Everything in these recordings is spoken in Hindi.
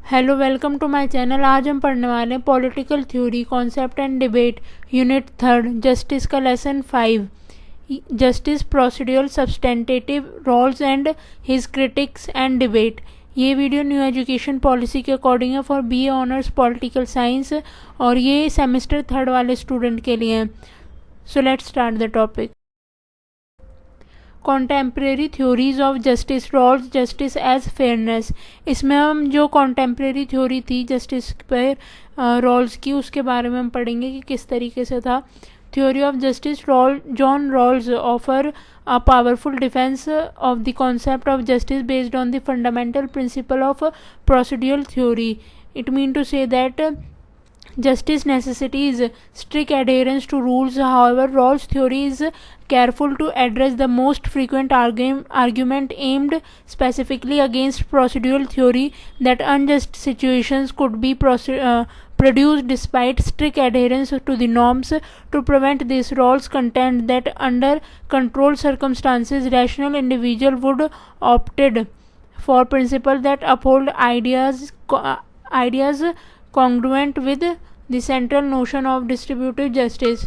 Hello, welcome to my channel. आज हम पढ़ने वाले हैं political theory, concept and debate, unit third, justice का lesson 5, justice procedural substantive Rawls and his critics and debate. ये वीडियो न्यू एजुकेशन पॉलिसी के अकॉर्डिंग है for BA honours political science और ये सेमेस्टर थर्ड वाले स्टूडेंट के लिए हैं। So let's start the topic. Contemporary theories of justice Rawls, justice as fairness. इसमें हम जो कॉन्टेम्प्रेरी थ्योरी थी जस्टिस पर रोल्स की, उसके बारे में हम पढ़ेंगे कि किस तरीके से था। Theory of justice John Rawls offer a powerful defense of the concept of justice based on the fundamental principle of procedural theory. It means to say that justice necessitates strict adherence to rules. However, Rawls' theory is careful to address the most frequent argument aimed specifically against procedural theory, that unjust situations could be produced despite strict adherence to the norms. To prevent this, Rawls contend that under controlled circumstances, rational individual would opted for principles that uphold ideas congruent with the central notion of distributive justice.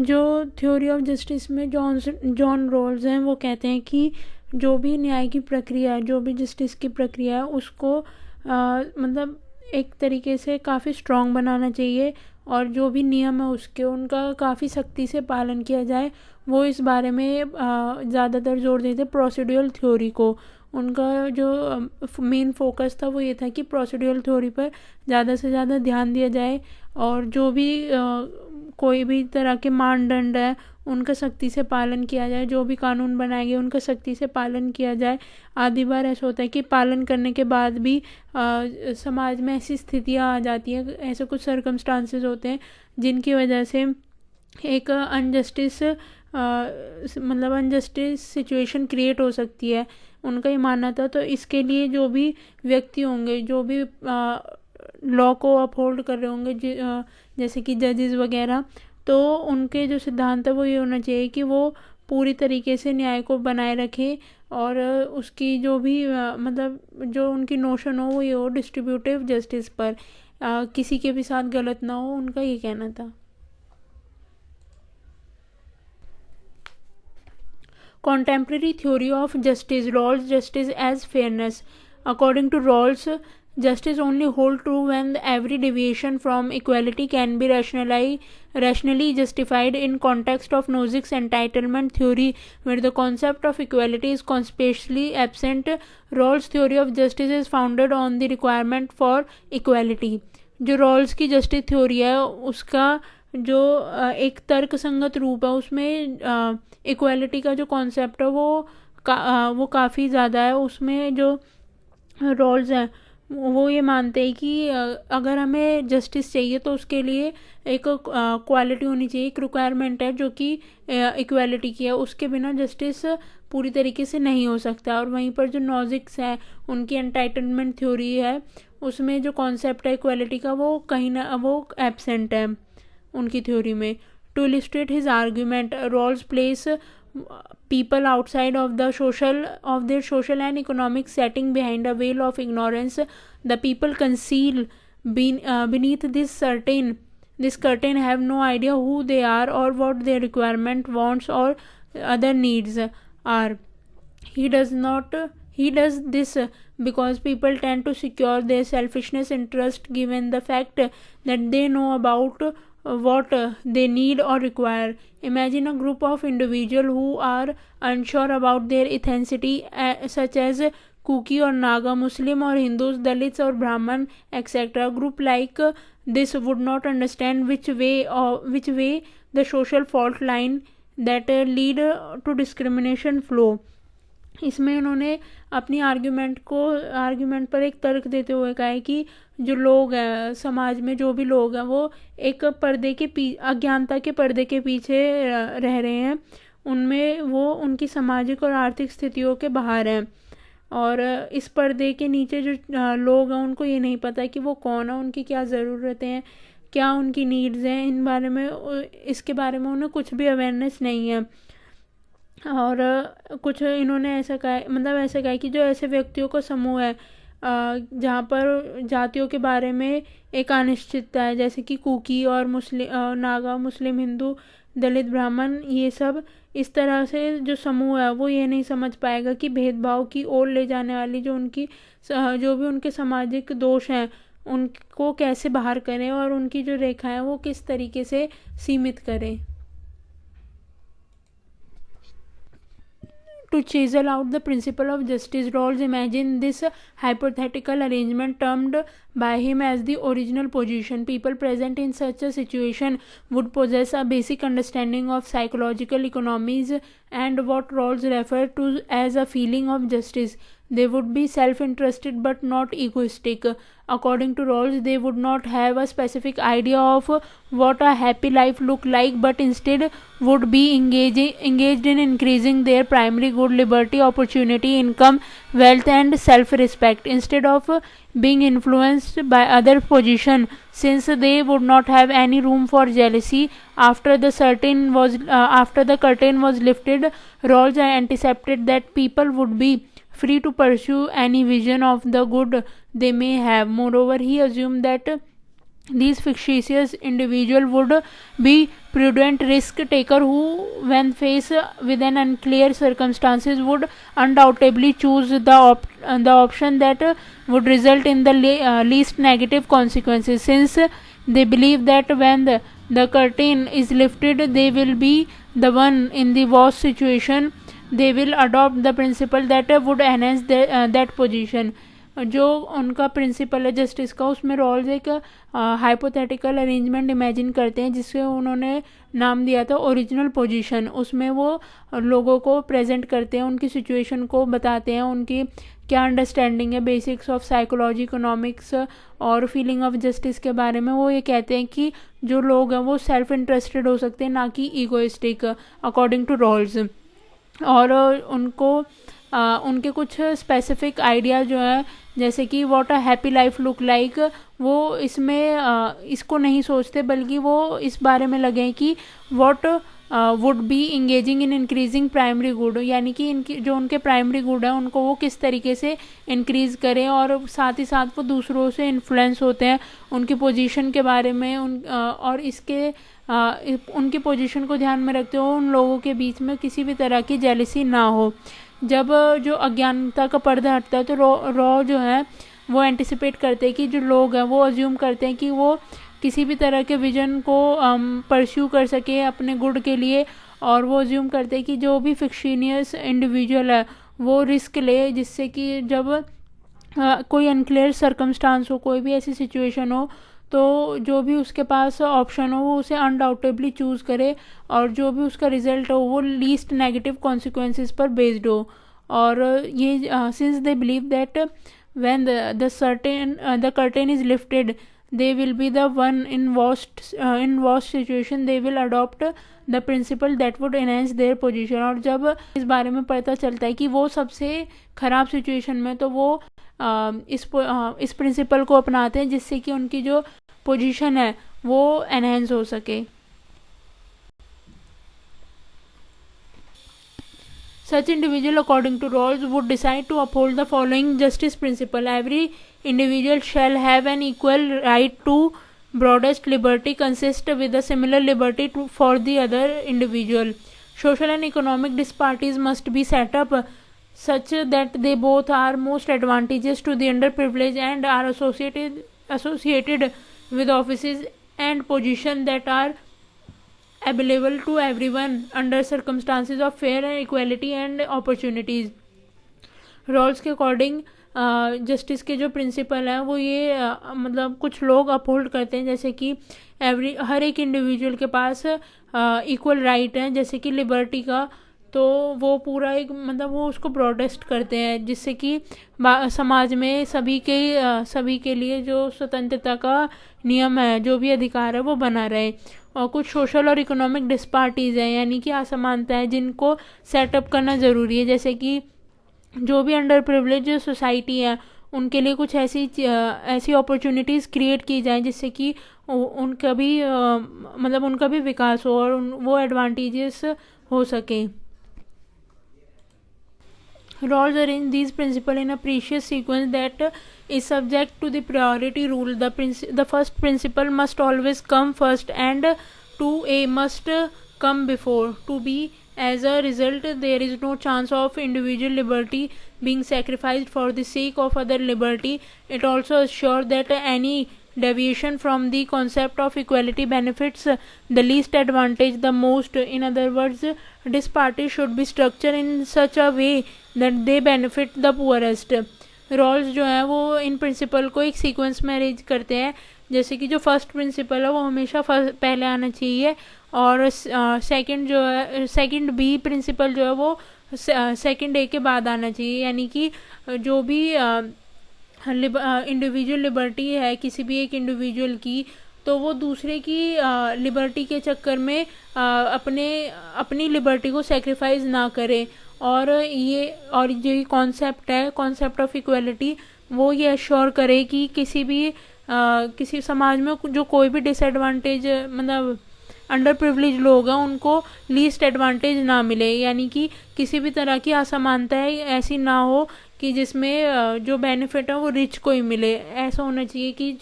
जो थ्योरी ऑफ जस्टिस में जॉन रॉल्स हैं वो कहते हैं कि जो भी न्याय की प्रक्रिया है, जो भी जस्टिस की प्रक्रिया है, उसको मतलब एक तरीके से काफ़ी स्ट्रॉन्ग बनाना चाहिए और जो भी नियम है उसके उनका काफ़ी सख्ती से पालन किया जाए। वो इस बारे में ज़्यादातर जोर देते प्रोसीड्यूरल थ्योरी को। उनका जो मेन फोकस था वो ये था कि प्रोसीड्यूरल थ्योरी पर ज़्यादा से ज़्यादा ध्यान दिया जाए और जो भी कोई भी तरह के मानदंड है उनका सख्ती से पालन किया जाए, जो भी कानून बनाए गए उनका सख्ती से पालन किया जाए। आधी बार ऐसा होता है कि पालन करने के बाद भी समाज में ऐसी स्थितियाँ आ जाती हैं, ऐसे कुछ सर्कमस्टांसेस होते हैं जिनकी वजह से एक अनजस्टिस सिचुएशन क्रिएट हो सकती है। उनका ये मानना था। तो इसके लिए जो भी व्यक्ति होंगे, जो भी लॉ को अपहोल्ड कर रहे होंगे, जैसे कि जजेस वगैरह, तो उनके जो सिद्धांत है वो ये होना चाहिए कि वो पूरी तरीके से न्याय को बनाए रखें और उसकी जो भी जो उनकी नोशन हो वो ये हो डिस्ट्रीब्यूटिव जस्टिस पर, किसी के भी साथ गलत ना हो, उनका ये कहना था। Contemporary theory of justice, Rawls' justice as fairness. According to Rawls, justice only holds true when every deviation from equality can be rationally justified. In context of Nozick's entitlement theory, where the concept of equality is conspicuously absent, Rawls' theory of justice is founded on the requirement for equality. जो रॉल्स की जस्टिस थ्योरी है उसका जो एक तर्क संगत रूप है उसमें इक्वालिटी का जो कॉन्सेप्ट है वो काफ़ी ज़्यादा है। उसमें जो रॉल्स हैं वो ये मानते हैं कि अगर हमें जस्टिस चाहिए तो उसके लिए एक क्वालिटी होनी चाहिए, एक रिक्वायरमेंट है जो कि इक्वालिटी की है। उसके बिना जस्टिस पूरी तरीके से नहीं हो सकता। और वहीं पर जो नॉजिक्स है उनकी एंटाइटलमेंट थ्योरी है, उसमें जो कॉन्सेप्ट है इक्वालिटी का वो कहीं ना वो एब्सेंट है उनकी थ्योरी में। To illustrate his argument, Rawls place people outside of their social and economic setting behind a veil of ignorance. The people concealed beneath this curtain have no idea who they are or what their requirement, wants or other needs are. He does this because people tend to secure their selfishness interest, given the fact that they know about what they need or require. Imagine a group of individuals who are unsure about their ethnicity, such as Kuki or Naga, Muslim or Hindus, Dalits or Brahman, etc. A group like this would not understand which way the social fault line that lead to discrimination flow. इसमें उन्होंने अपनी आर्ग्यूमेंट पर एक तर्क देते हुए कहा है कि जो लोग हैं समाज में, जो भी लोग हैं वो एक अज्ञानता के पर्दे के पीछे रह रहे हैं। उनमें वो उनकी सामाजिक और आर्थिक स्थितियों के बाहर हैं और इस पर्दे के नीचे जो लोग हैं उनको ये नहीं पता कि वो कौन है, उनकी क्या ज़रूरतें हैं, क्या उनकी नीड्स हैं, इन बारे में इसके बारे में उन्हें कुछ भी अवेयरनेस नहीं है। और कुछ इन्होंने ऐसा कहा, मतलब ऐसा कहा कि जो ऐसे व्यक्तियों का समूह है जहाँ पर जातियों के बारे में एक अनिश्चितता है, जैसे कि कुकी और नागा, मुस्लिम, हिंदू, दलित, ब्राह्मण, ये सब इस तरह से जो समूह है वो ये नहीं समझ पाएगा कि भेदभाव की ओर ले जाने वाली जो भी उनके सामाजिक दोष हैं उनको कैसे बाहर करें और उनकी जो रेखा है वो किस तरीके से सीमित करें। To chisel out the principle of justice, Rawls imagined this hypothetical arrangement termed by him as the original position. People present in such a situation would possess a basic understanding of psychological economies and what Rawls referred to as a feeling of justice. They would be self-interested but not egoistic. According to Rawls, they would not have a specific idea of what a happy life looked like, but instead would be engaged in increasing their primary good, liberty, opportunity, income, wealth and self-respect, instead of being influenced by other position, since they would not have any room for jealousy. After the curtain was lifted, Rawls anticipated that people would be free to pursue any vision of the good they may have. Moreover, he assumed that these fictitious individuals would be prudent risk taker who, when faced with an unclear circumstances, would undoubtedly choose the option that would result in the least negative consequences, since they believe that when the curtain is lifted, they will be the one in the worst situation. They will adopt the principle that would enhance that position. जो उनका प्रिंसिपल है जस्टिस का, उसमें रॉल्स एक हाइपोथेटिकल अरेंजमेंट इमेजिन करते हैं जिससे उन्होंने नाम दिया था ओरिजिनल पोजीशन। उसमें वो लोगों को प्रेजेंट करते हैं, उनकी सिचुएशन को बताते हैं, उनकी क्या अंडरस्टैंडिंग है बेसिक्स ऑफ साइकोलॉजी, इकोनॉमिक्स और फीलिंग ऑफ जस्टिस के बारे में। वो ये कहते हैं कि जो लोग हैं वो सेल्फ इंटरेस्टेड हो सकते हैं, ना कि ईगोइस्टिक, अकॉर्डिंग टू रॉल्स। और उनके कुछ स्पेसिफिक आइडिया जो है, जैसे कि what a happy life look like, वो इसमें इसको नहीं सोचते, बल्कि वो इस बारे में लगे हैं कि what would be engaging in increasing primary good, यानी कि इनकी जो उनके प्राइमरी गुड है उनको वो किस तरीके से इंक्रीज करें, और साथ ही साथ वो दूसरों से इन्फ्लुएंस होते हैं उनकी पोजीशन के बारे में, और उनकी पोजीशन को ध्यान में रखते हुए उन लोगों के बीच में किसी भी तरह की जेलसी ना हो। जब जो अज्ञानता का पर्दा हटता है तो रॉ जो है वो एंटिसिपेट करते हैं कि जो लोग हैं वो अज्यूम करते हैं कि वो किसी भी तरह के विजन को परस्यू कर सके अपने गुड के लिए, और वो अज्यूम करते हैं कि जो भी फिक्शिनियस इंडिविजुअल है वो रिस्क ले, जिससे कि जब कोई अनक्लियर सर्कमस्टांस हो, कोई भी ऐसी सिचुएशन हो, तो जो भी उसके पास ऑप्शन हो वो उसे अनडाउटेबली चूज़ करे, और जो भी उसका रिजल्ट हो वो लीस्ट नेगेटिव कॉन्सिक्वेंसेस पर बेस्ड हो। और ये since they believe that when the curtain is lifted they will be the one in worst situation, they will adopt the principle that would enhance their position। और जब इस बारे में पता चलता है कि वो सबसे ख़राब सिचुएशन में, तो वो इस प्रिंसिपल को अपनाते हैं जिससे कि उनकी जो पोजीशन है वो एनहेंस हो सके। Such individual, according to Rawls, would decide to uphold the following justice principle: every individual shall have an equal right to broadest liberty, consist with a similar liberty for the other individual. Social and economic disparities must be set up such that they both are most advantageous to the underprivileged and are associated with offices and positions that are available to everyone under circumstances of fair and equality and opportunities. Rawls के अकॉर्डिंग जस्टिस के जो प्रिंसिपल हैं वो ये मतलब कुछ लोग अपहोल्ड करते हैं, जैसे कि हर एक इंडिविजुअल के पास इक्वल राइट है, जैसे कि लिबर्टी का, तो वो पूरा एक मतलब वो उसको ब्रॉडेस्ट करते हैं, जिससे कि समाज में सभी के लिए जो स्वतंत्रता का नियम है, जो भी अधिकार है वो बना रहे। और कुछ सोशल और इकोनॉमिक डिस्पार्टीज़ हैं, यानी कि असमानता है, जिनको सेटअप करना ज़रूरी है, जैसे कि जो भी अंडर प्रिविलेज सोसाइटी है उनके लिए कुछ ऐसी अपॉर्चुनिटीज़ क्रिएट की जाएं जिससे कि उनका भी मतलब उनका भी विकास हो और वो एडवांटेजेस हो सके. Roles arrange these principles in a precious sequence that is subject to the priority rule. The first principle must always come first, and 2A must come before 2B. As a result, there is no chance of individual liberty being sacrificed for the sake of other liberty. It also assures that any deviation from the concept of equality benefits the least advantage the most. In other words, this party should be structured in such a way that they benefit the poorest. Rawls जो है वो इन प्रिंसिपल को एक सीक्वेंस में अरेंज करते हैं. जैसे कि जो फर्स्ट प्रिंसिपल है वो हमेशा पहले आना चाहिए, और सेकंड जो है सेकंड बी प्रिंसिपल जो है वो सेकंड ए के बाद आना चाहिए. यानी कि जो भी इंडिविजुअल लिबर्टी है किसी भी एक इंडिविजुअल की, तो वो दूसरे की लिबर्टी के चक्कर में अपनी लिबर्टी को सेक्रीफाइस ना करे. और जो कॉन्सेप्ट है, कॉन्सेप्ट ऑफ इक्वलिटी, वो ये अश्योर करे कि किसी समाज में जो कोई भी डिसएडवांटेज मतलब अंडर प्रिविलेज लोग हैं उनको लीस्ट एडवांटेज ना मिले. यानी कि किसी भी तरह की असमानता ऐसी ना हो कि जिसमें जो बेनिफिट है वो रिच को ही मिले. ऐसा होना चाहिए कि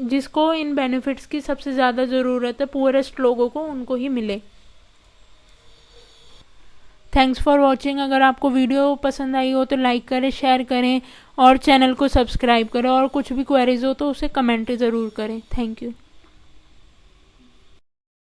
जिसको इन बेनिफिट्स की सबसे ज़्यादा ज़रूरत है, पुअरेस्ट लोगों को, उनको ही मिले. Thanks for watching. अगर आपको वीडियो पसंद आई हो तो लाइक करें, शेयर करें और चैनल को सब्सक्राइब करें. और कुछ भी क्वेरीज हो तो उसे कमेंट ज़रूर करें. Thank you.